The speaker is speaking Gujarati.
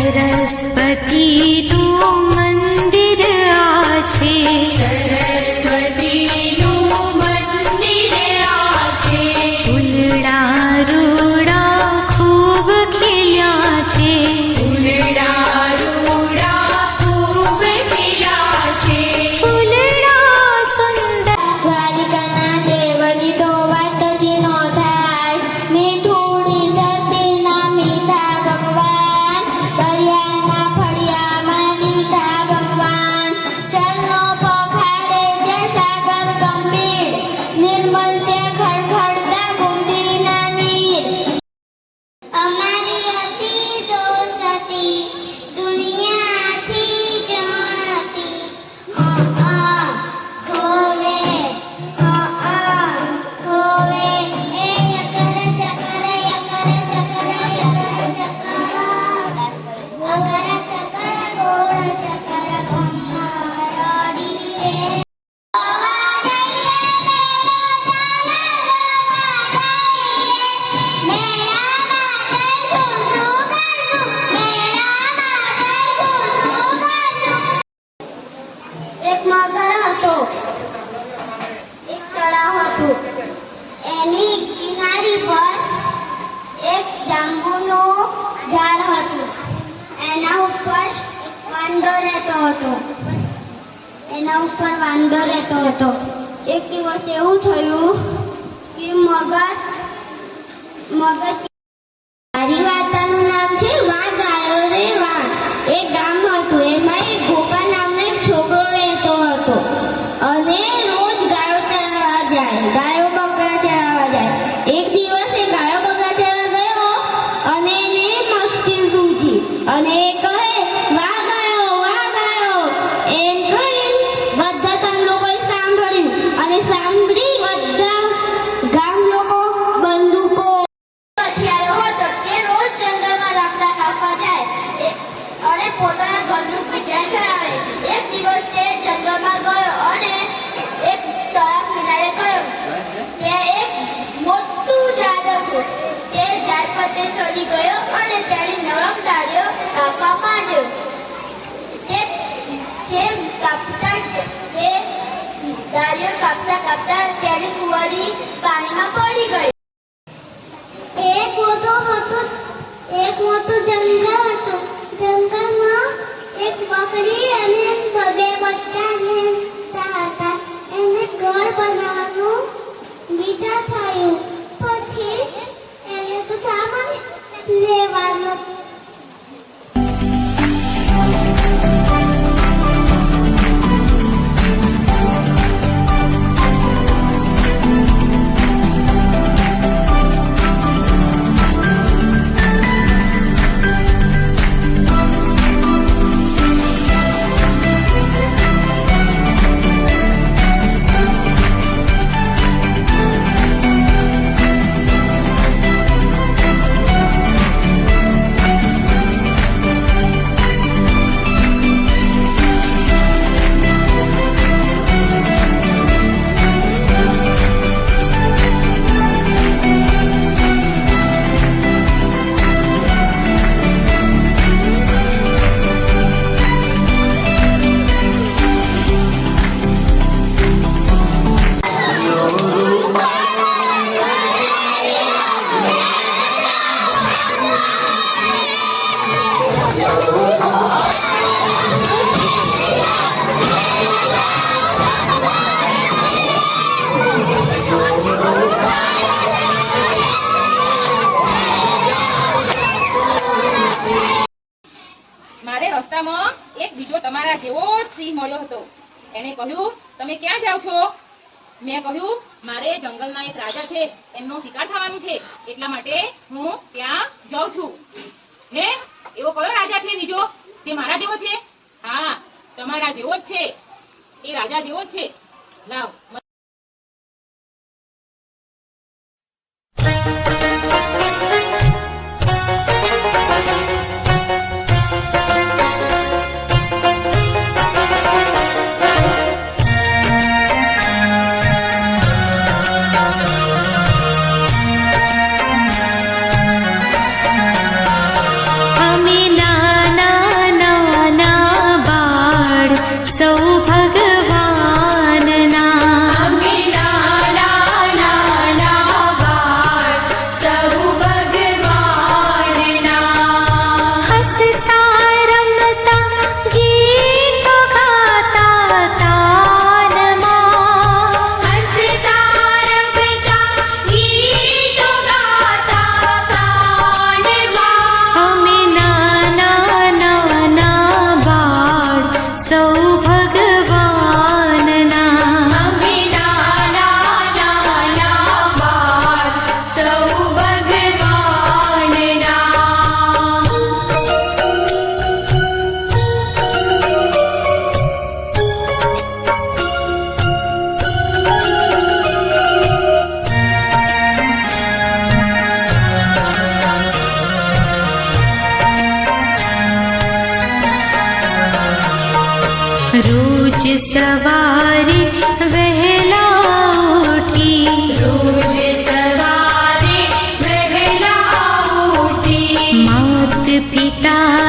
સરસ્વતીનું મંદિર આ છે, સરસ્વતીનું મંદિર આ છે. ફૂલડા રૂડા ખૂબ ખીલ્યા છે, ફૂલડા રૂડા ખૂબ ખીલ્યા છે. ફૂલડા સુંદર દ્વારિકાના દેવની તો વાત જ ન થાય. મીઠુડી ધરતીના મીઠા ભગવાન, દરિયાના ફળિયામાં દીઠા ભગવાન. ચરણો પખાડે જે સાગર ગંભીર, નિર્મલ તે ખડખડતા બુંદીના નીર. અમારી હતી દોસ્તી દુનિયાથી જાણતી. ખોવે ખોવે એ યકર ચકર યકર ચકર યકર ચકર અગર ચકર ગોળ ચકર ગમરડી રે. એક મગર હતો, એક તળાવ હતું. એની કિનારી પર એક જાંબુનું ઝાડ હતું. એના ઉપર વાંદો રહેતો હતો. એક દિવસ એવું થયું કે મગર મારી વાર્તાનું નામ છે વાઘ આવ્યો રે વાઘ. એક ગામ હતું, એમાં એક ગોપા નામનો એક છોકરો રહેતો હતો અને રોજ ગાયો ચરાવવા જાય. એક દિવસ એ ગાયો બકરા ચરાવવા ગયો અને એને મુશ્કેલ સૂઝી અને એ કહે વાઘ આવ્યો એમ કરી બધા ગામ લોકોએ સાંભળ્યું અને સાંભળી બધા ગામ લોકો બંદૂકો હથિયારો હતો તે રોજ જંગલમાં લાકડા કાપવા જાય અને પોતાના ઘરનું પીઠા ચડાવે. એક દિવસ તે જંગલમાં ગયો અને એક તળાવ કિનારે ગયો. ત્યાં એક મોટું ઝાડ હતું. તે ઝાડ પર તે ચડી ગયો અને તેની નરમ ડાળીઓ કાપવા માંડ્યો. તે ડાળીઓ કાપતા તેની કુંવરી પાણીમાં પડી ગઈ. એક મોટું જંગલ હતું. જંગલમાં એક બકરી અને બે બચ્ચા રહેતા હતા. એને ઘર બનાવવાનું વિચાર થયું. પછી એને તો સામાન લેવાનો. મારે રસ્તામાં એક બીજો તમારા જેવો જ સિંહ મળ્યો હતો. એને કહ્યું તમે ક્યાં જાઓ છો? મેં કહ્યું મારે જંગલના એક રાજા છે, એમનો શિકાર થવાનું છે, એટલા માટે હું ત્યાં જાઉં છું. હે, એવો કયો રાજા છે બીજો તે મારા જેવો છે? હા, તમારા જેવો જ છે, એ રાજા જેવો જ છે. લાવ અમે નાના રોજ સવારે વહેલા ઉઠી રોજ સવારે વહેલા ઉઠી માત પિતા